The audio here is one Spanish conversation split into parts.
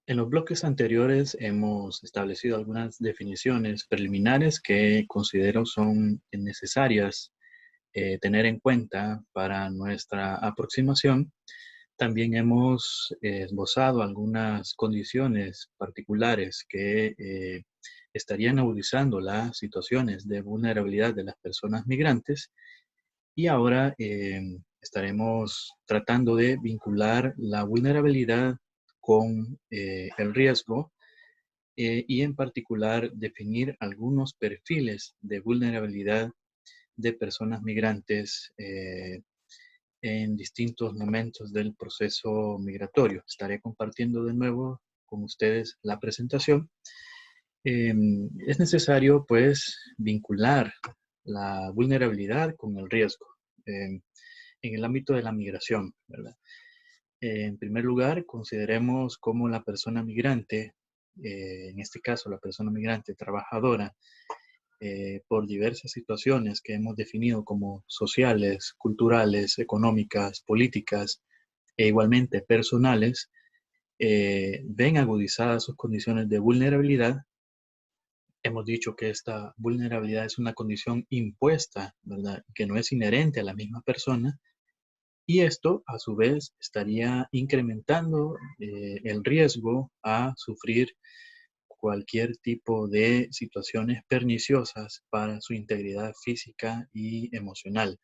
En los bloques anteriores hemos establecido algunas definiciones preliminares que considero son necesarias tener en cuenta para nuestra aproximación. También hemos esbozado algunas condiciones particulares que estarían agudizando las situaciones de vulnerabilidad de las personas migrantes y ahora estaremos tratando de vincular la vulnerabilidad con el riesgo y en particular definir algunos perfiles de vulnerabilidad de personas migrantes en distintos momentos del proceso migratorio. Estaré compartiendo de nuevo con ustedes la presentación. Es necesario, pues, vincular la vulnerabilidad con el riesgo en el ámbito de la migración, ¿verdad? En primer lugar, consideremos cómo la persona migrante, en este caso la persona migrante trabajadora, por diversas situaciones que hemos definido como sociales, culturales, económicas, políticas e igualmente personales, ven agudizadas sus condiciones de vulnerabilidad. Hemos dicho que esta vulnerabilidad es una condición impuesta, ¿verdad? Que no es inherente a la misma persona. Y esto, a su vez, estaría incrementando el riesgo a sufrir cualquier tipo de situaciones perniciosas para su integridad física y emocional.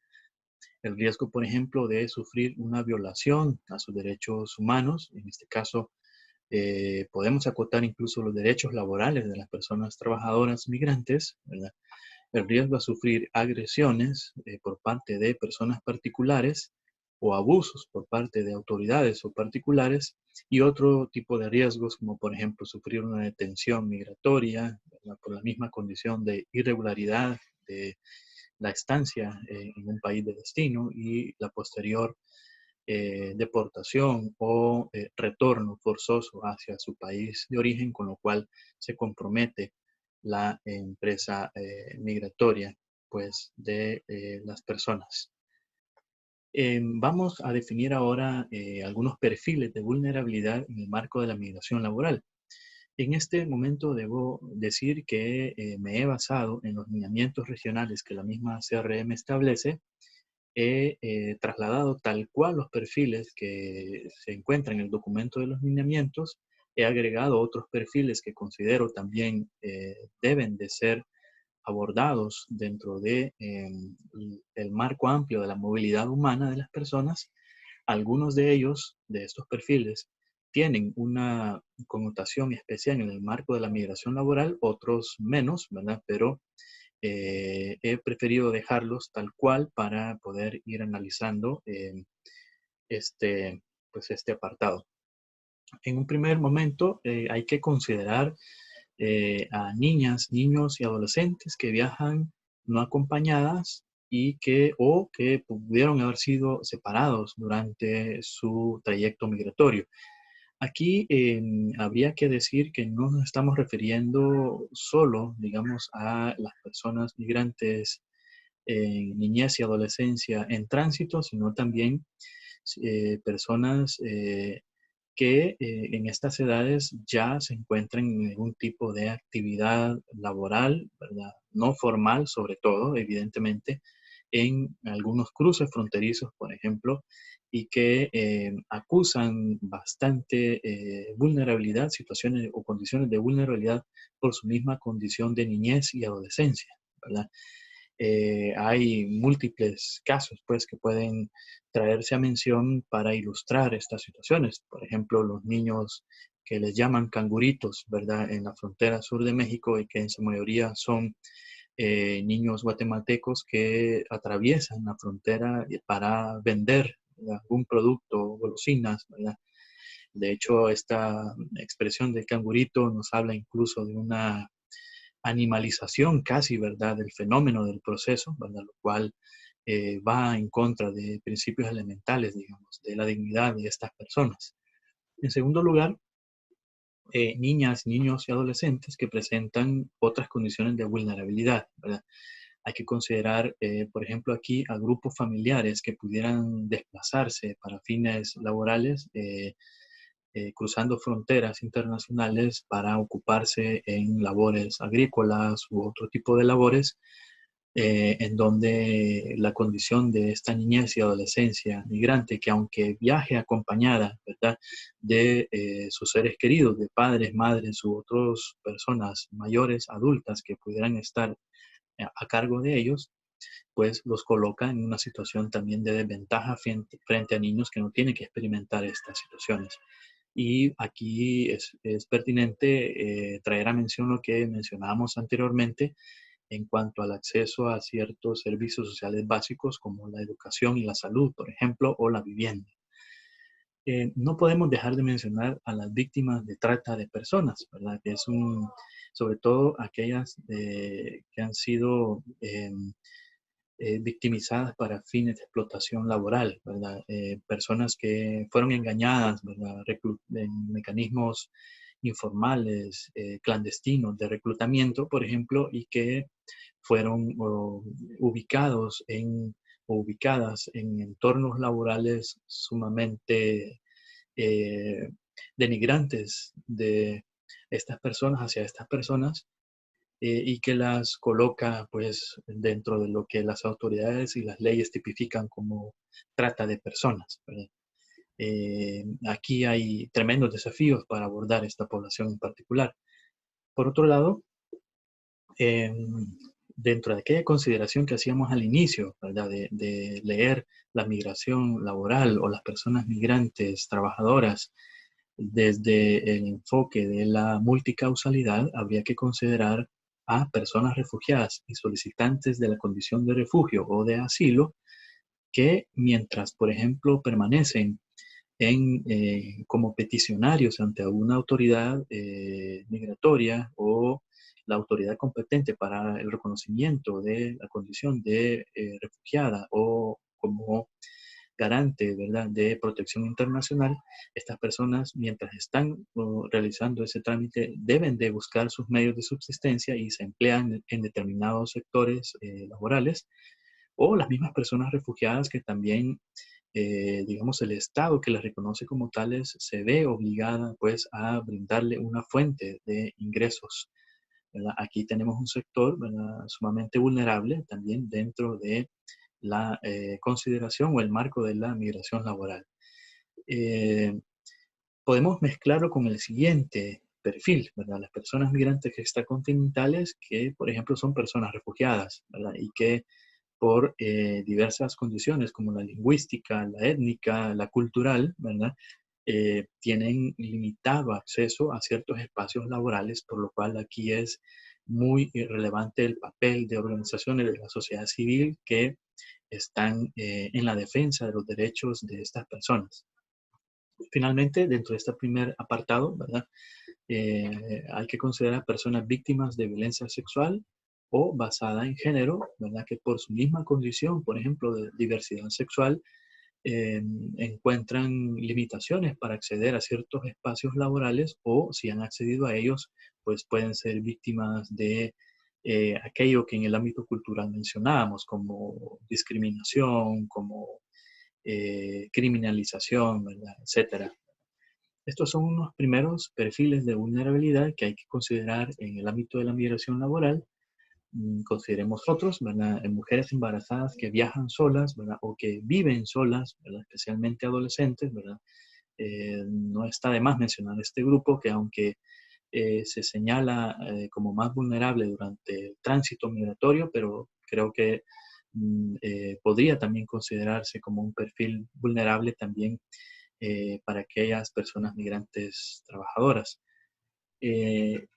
El riesgo, por ejemplo, de sufrir una violación a sus derechos humanos, en este caso, podemos acotar incluso los derechos laborales de las personas trabajadoras migrantes, ¿verdad? El riesgo a sufrir agresiones por parte de personas particulares o abusos por parte de autoridades o particulares y otro tipo de riesgos como por ejemplo sufrir una detención migratoria, ¿verdad? Por la misma condición de irregularidad de la estancia en un país de destino y la posterior deportación o retorno forzoso hacia su país de origen, con lo cual se compromete la empresa migratoria pues, de las personas. Vamos a definir ahora algunos perfiles de vulnerabilidad en el marco de la migración laboral. En este momento debo decir que me he basado en los lineamientos regionales que la misma CRM establece. He trasladado tal cual los perfiles que se encuentran en el documento de los lineamientos. He agregado otros perfiles que considero también deben de ser abordados dentro de el marco amplio de la movilidad humana de las personas. Algunos de ellos, de estos perfiles, tienen una connotación especial en el marco de la migración laboral, otros menos, ¿verdad? Pero he preferido dejarlos tal cual para poder ir analizando este, pues este apartado. En un primer momento hay que considerar a niñas, niños y adolescentes que viajan no acompañadas y que pudieron haber sido separados durante su trayecto migratorio. Aquí habría que decir que no nos estamos refiriendo solo, digamos, a las personas migrantes en niñez y adolescencia en tránsito, sino también personas que en estas edades ya se encuentran en algún tipo de actividad laboral, ¿verdad? No formal, sobre todo, evidentemente, en algunos cruces fronterizos, por ejemplo, y que acusan bastante vulnerabilidad, situaciones o condiciones de vulnerabilidad por su misma condición de niñez y adolescencia, ¿verdad? Hay múltiples casos, pues, que pueden traerse a mención para ilustrar estas situaciones. Por ejemplo, los niños que les llaman canguritos, ¿verdad? En la frontera sur de México y que en su mayoría son niños guatemaltecos que atraviesan la frontera para vender, ¿verdad? Algún producto, golosinas, ¿verdad? De hecho, esta expresión de cangurito nos habla incluso de una animalización casi, ¿verdad?, del fenómeno del proceso, ¿verdad?, lo cual va en contra de principios elementales, digamos, de la dignidad de estas personas. En segundo lugar, niñas, niños y adolescentes que presentan otras condiciones de vulnerabilidad, ¿verdad? Hay que considerar, por ejemplo, aquí a grupos familiares que pudieran desplazarse para fines laborales cruzando fronteras internacionales para ocuparse en labores agrícolas u otro tipo de labores, en donde la condición de esta niñez y adolescencia migrante, que aunque viaje acompañada, ¿verdad?, de sus seres queridos, de padres, madres u otras personas mayores, adultas, que pudieran estar a cargo de ellos, pues los coloca en una situación también de desventaja frente a niños que no tienen que experimentar estas situaciones. Y aquí es pertinente traer a mención lo que mencionábamos anteriormente en cuanto al acceso a ciertos servicios sociales básicos como la educación y la salud, por ejemplo, o la vivienda. No podemos dejar de mencionar a las víctimas de trata de personas, ¿verdad? Que es sobre todo aquellas que han sido victimizadas para fines de explotación laboral, ¿verdad? Personas que fueron engañadas, ¿verdad? En mecanismos informales, clandestinos de reclutamiento, por ejemplo, y que fueron ubicados o ubicadas en entornos laborales sumamente eh, denigrantes de estas personas hacia estas personas, y que las coloca pues dentro de lo que las autoridades y las leyes tipifican como trata de personas, ¿verdad? Aquí hay tremendos desafíos para abordar esta población en particular. Por otro lado, eh, dentro de aquella consideración que hacíamos al inicio, ¿verdad?, de leer la migración laboral o las personas migrantes trabajadoras desde el enfoque de la multicausalidad, habría que considerar a personas refugiadas y solicitantes de la condición de refugio o de asilo que mientras, por ejemplo, permanecen como peticionarios ante alguna autoridad migratoria o la autoridad competente para el reconocimiento de la condición de refugiada o como garante, ¿verdad?, de protección internacional, estas personas, mientras están realizando ese trámite, deben de buscar sus medios de subsistencia y se emplean en determinados sectores laborales, o las mismas personas refugiadas que también, digamos, el Estado que las reconoce como tales se ve obligada pues a brindarle una fuente de ingresos, ¿verdad? Aquí tenemos un sector, ¿verdad?, sumamente vulnerable también dentro de la consideración o el marco de la migración laboral. Eh, Podemos mezclarlo con el siguiente perfil, ¿verdad? Las personas migrantes extracontinentales que, por ejemplo, son personas refugiadas, ¿verdad? Y que por diversas condiciones como la lingüística, la étnica, la cultural, ¿verdad? Tienen limitado acceso a ciertos espacios laborales, por lo cual aquí es muy relevante el papel de organizaciones de la sociedad civil que están en la defensa de los derechos de estas personas. Finalmente, dentro de este primer apartado, ¿verdad?, hay que considerar personas víctimas de violencia sexual o basada en género, ¿verdad?, que por su misma condición, por ejemplo, de diversidad sexual, encuentran limitaciones para acceder a ciertos espacios laborales o si han accedido a ellos, pues pueden ser víctimas de aquello que en el ámbito cultural mencionábamos, como discriminación, como criminalización, ¿verdad?, etcétera. Estos son unos primeros perfiles de vulnerabilidad que hay que considerar en el ámbito de la migración laboral. Consideremos otros, ¿verdad? En mujeres embarazadas que viajan solas, ¿verdad?, o que viven solas, ¿verdad?, especialmente adolescentes, ¿verdad? No está de más mencionar este grupo que aunque se señala como más vulnerable durante el tránsito migratorio, pero creo que podría también considerarse como un perfil vulnerable también para aquellas personas migrantes trabajadoras.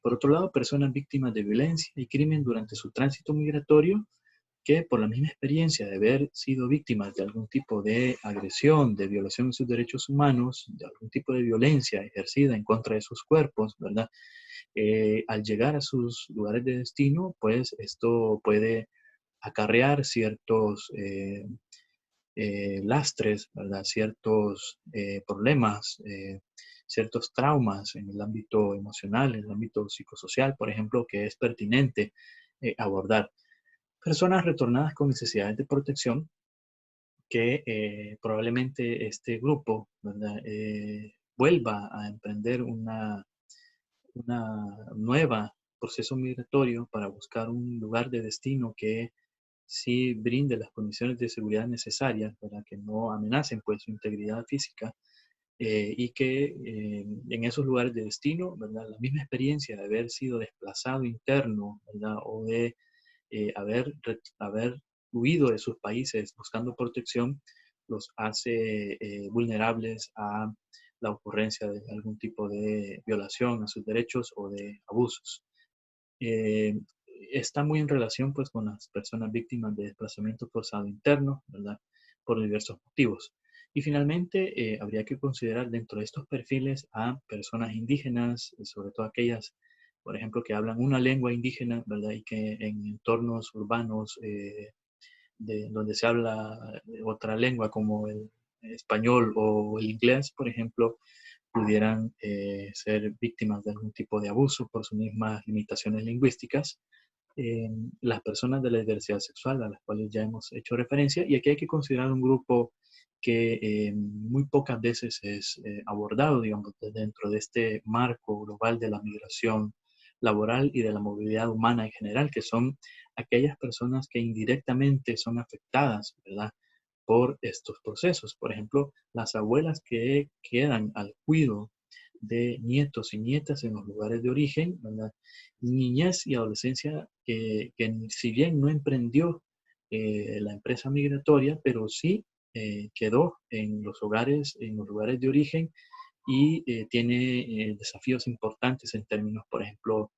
Por otro lado, personas víctimas de violencia y crimen durante su tránsito migratorio, que por la misma experiencia de haber sido víctimas de algún tipo de agresión, de violación de sus derechos humanos, de algún tipo de violencia ejercida en contra de sus cuerpos, ¿verdad? Al llegar a sus lugares de destino, pues esto puede acarrear ciertos lastres, ¿verdad?, ciertos problemas, ciertos traumas en el ámbito emocional, en el ámbito psicosocial, por ejemplo, que es pertinente abordar. Personas retornadas con necesidades de protección que probablemente este grupo, ¿verdad?, vuelva a emprender una nueva proceso migratorio para buscar un lugar de destino que sí brinde las condiciones de seguridad necesarias para que no amenacen pues su integridad física, y que en esos lugares de destino, ¿verdad? La misma experiencia de haber sido desplazado interno, ¿verdad? O de haber huido de sus países buscando protección, los hace vulnerables a la ocurrencia de algún tipo de violación a sus derechos o de abusos. Eh, Está muy en relación pues con las personas víctimas de desplazamiento forzado interno, ¿verdad? Por diversos motivos. Y finalmente, habría que considerar dentro de estos perfiles a personas indígenas, sobre todo aquellas, por ejemplo, que hablan una lengua indígena, ¿verdad? Y que en entornos urbanos donde se habla otra lengua como el español o el inglés, por ejemplo, pudieran ser víctimas de algún tipo de abuso por sus mismas limitaciones lingüísticas. Las personas de la diversidad sexual, a las cuales ya hemos hecho referencia, y aquí hay que considerar un grupo que muy pocas veces es abordado, digamos, dentro de este marco global de la migración laboral y de la movilidad humana en general, que son aquellas personas que indirectamente son afectadas, ¿verdad? Por estos procesos. Por ejemplo, las abuelas que quedan al cuidado de nietos y nietas en los lugares de origen, ¿verdad? Niñez y adolescencia que si bien no emprendió la empresa migratoria, pero sí quedó en los hogares, en los lugares de origen y tiene desafíos importantes en términos, por ejemplo,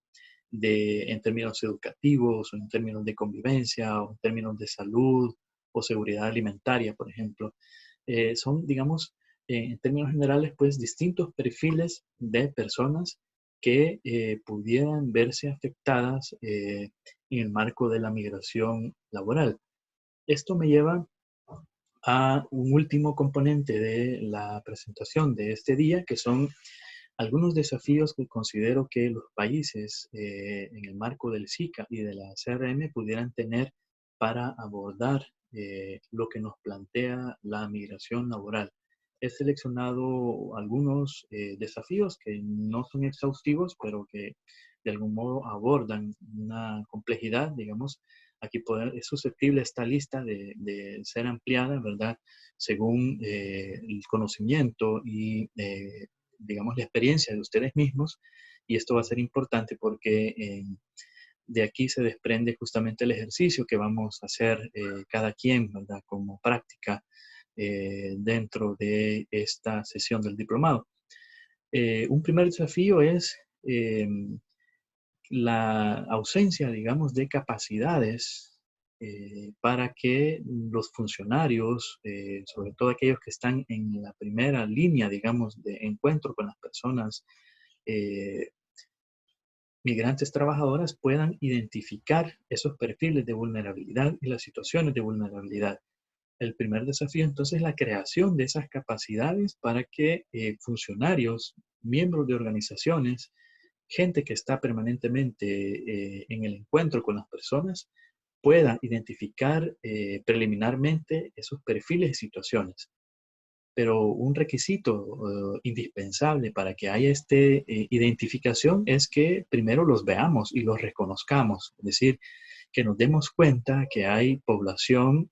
en términos educativos o en términos de convivencia o en términos de salud o seguridad alimentaria, por ejemplo. Son, digamos, en términos generales, pues distintos perfiles de personas que pudieran verse afectadas en el marco de la migración laboral. Esto me lleva a un último componente de la presentación de este día, que son algunos desafíos que considero que los países en el marco del SICA y de la CRM pudieran tener para abordar lo que nos plantea la migración laboral. He seleccionado algunos desafíos que no son exhaustivos, pero que de algún modo abordan una complejidad, digamos. Aquí es susceptible esta lista de ser ampliada, ¿verdad? Según el conocimiento y digamos, la experiencia de ustedes mismos, y esto va a ser importante porque de aquí se desprende justamente el ejercicio que vamos a hacer cada quien, ¿verdad? Como práctica dentro de esta sesión del diplomado. Un primer desafío es la ausencia, digamos, de capacidades para que los funcionarios, sobre todo aquellos que están en la primera línea, digamos, de encuentro con las personas eh, migrantes trabajadoras, puedan identificar esos perfiles de vulnerabilidad y las situaciones de vulnerabilidad. El primer desafío entonces es la creación de esas capacidades para que funcionarios, miembros de organizaciones, gente que está permanentemente en el encuentro con las personas, pueda identificar preliminarmente esos perfiles y situaciones. Pero un requisito indispensable para que haya esta identificación es que primero los veamos y los reconozcamos, es decir, que nos demos cuenta que hay población,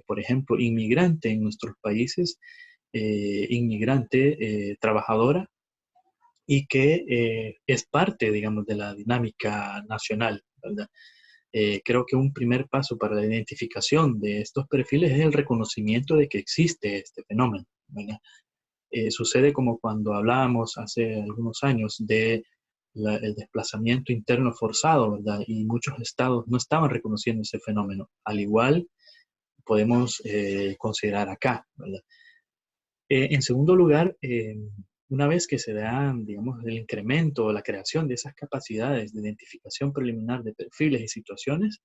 por ejemplo, inmigrante en nuestros países, inmigrante trabajadora, y que es parte, digamos, de la dinámica nacional, ¿verdad? Creo que un primer paso para la identificación de estos perfiles es el reconocimiento de que existe este fenómeno, ¿verdad? Sucede como cuando hablábamos hace algunos años de el desplazamiento interno forzado, ¿verdad? Y muchos estados no estaban reconociendo ese fenómeno. Al igual, podemos considerar acá, ¿verdad? En segundo lugar, una vez que se da, digamos, el incremento o la creación de esas capacidades de identificación preliminar de perfiles y situaciones,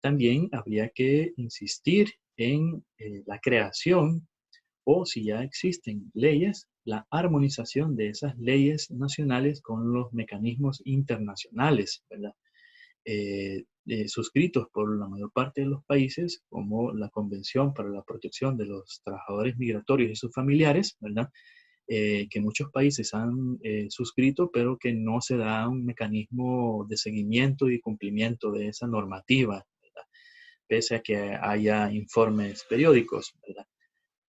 también habría que insistir en la creación o si ya existen leyes, la armonización de esas leyes nacionales con los mecanismos internacionales, ¿verdad? Suscritos por la mayor parte de los países, como la Convención para la Protección de los Trabajadores Migratorios y sus Familiares, ¿verdad? que muchos países han suscrito, pero que no se da un mecanismo de seguimiento y cumplimiento de esa normativa, ¿verdad? Pese a que haya informes periódicos, ¿verdad?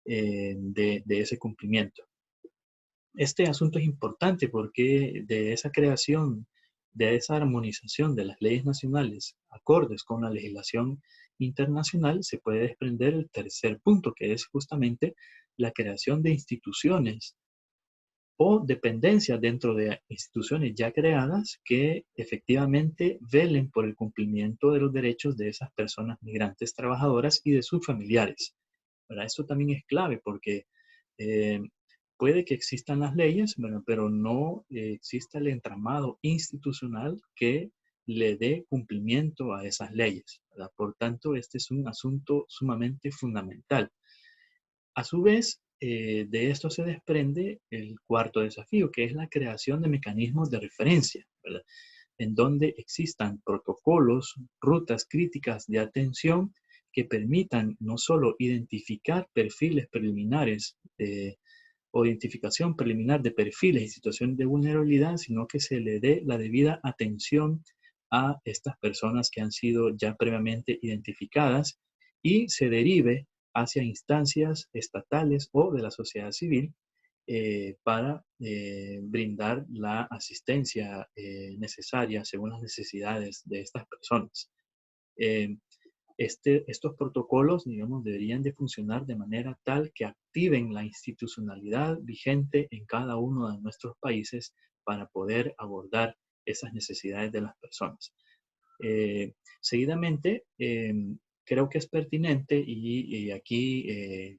De ese cumplimiento. Este asunto es importante porque de esa creación, de esa armonización de las leyes nacionales acordes con la legislación internacional, se puede desprender el tercer punto, que es justamente la creación de instituciones o dependencias dentro de instituciones ya creadas que efectivamente velen por el cumplimiento de los derechos de esas personas migrantes trabajadoras y de sus familiares. ¿Verdad? Esto también es clave porque eh, puede que existan las leyes, bueno, pero no exista el entramado institucional que le dé cumplimiento a esas leyes, ¿verdad? Por tanto, este es un asunto sumamente fundamental. A su vez, de esto se desprende el cuarto desafío, que es la creación de mecanismos de referencia, ¿verdad? En donde existan protocolos, rutas críticas de atención que permitan no solo identificar perfiles preliminares o identificación preliminar de perfiles y situaciones de vulnerabilidad, sino que se le dé la debida atención a estas personas que han sido ya previamente identificadas y se derive hacia instancias estatales o de la sociedad civil para brindar la asistencia necesaria según las necesidades de estas personas. Eh, estos protocolos, digamos, deberían de funcionar de manera tal que activen la institucionalidad vigente en cada uno de nuestros países para poder abordar esas necesidades de las personas. Seguidamente, creo que es pertinente y aquí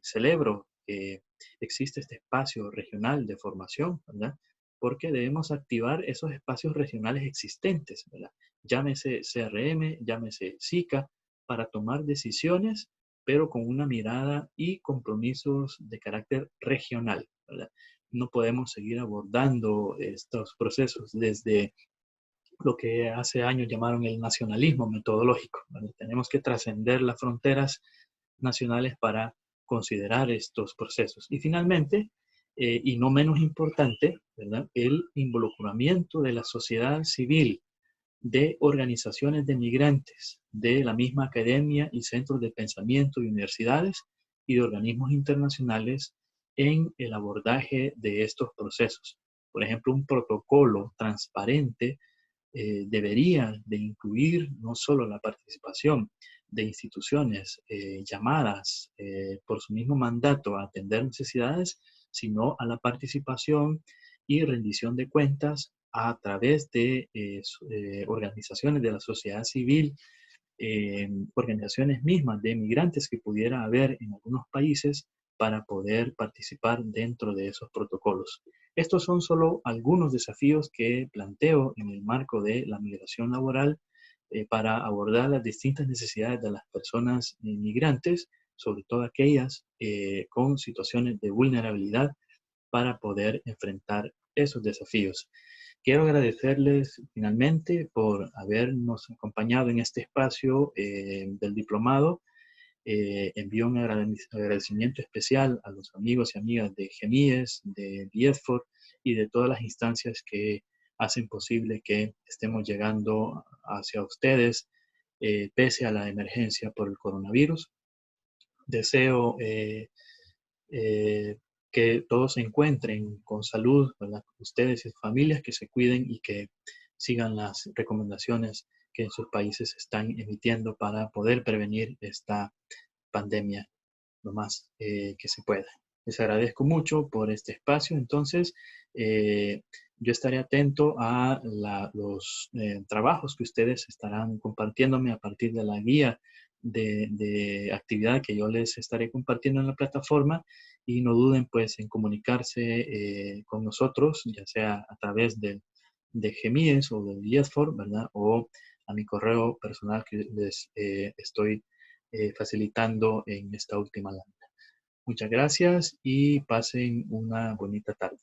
celebro que existe este espacio regional de formación, ¿verdad? Porque debemos activar esos espacios regionales existentes, ¿verdad? Llámese CRM, llámese SICA, para tomar decisiones, pero con una mirada y compromisos de carácter regional, ¿verdad? No podemos seguir abordando estos procesos desde lo que hace años llamaron el nacionalismo metodológico, ¿verdad? Tenemos que trascender las fronteras nacionales para considerar estos procesos. Y finalmente, y no menos importante, ¿verdad? El involucramiento de la sociedad civil, de organizaciones de migrantes, de la misma academia y centros de pensamiento y universidades y de organismos internacionales en el abordaje de estos procesos. Por ejemplo, un protocolo transparente debería de incluir no solo la participación de instituciones llamadas por su mismo mandato a atender necesidades, sino a la participación y rendición de cuentas a través de organizaciones de la sociedad civil, organizaciones mismas de migrantes que pudiera haber en algunos países para poder participar dentro de esos protocolos. Estos son solo algunos desafíos que planteo en el marco de la migración laboral para abordar las distintas necesidades de las personas migrantes, sobre todo aquellas con situaciones de vulnerabilidad, para poder enfrentar esos desafíos. Quiero agradecerles finalmente por habernos acompañado en este espacio del diplomado. Envío un agradecimiento especial a los amigos y amigas de GEMIES, de IEDFOR y de todas las instancias que hacen posible que estemos llegando hacia ustedes pese a la emergencia por el coronavirus. Deseo que todos se encuentren con salud, ¿verdad? Ustedes y sus familias, que se cuiden y que sigan las recomendaciones que en sus países están emitiendo para poder prevenir esta pandemia lo más que se pueda. Les agradezco mucho por este espacio. Entonces, yo estaré atento a los trabajos que ustedes estarán compartiéndome a partir de la guía de actividad que yo les estaré compartiendo en la plataforma y no duden pues en comunicarse con nosotros, ya sea a través de GEMIES o del IESFOR, ¿verdad? O a mi correo personal que les estoy facilitando en esta última lámina. Muchas gracias y pasen una bonita tarde.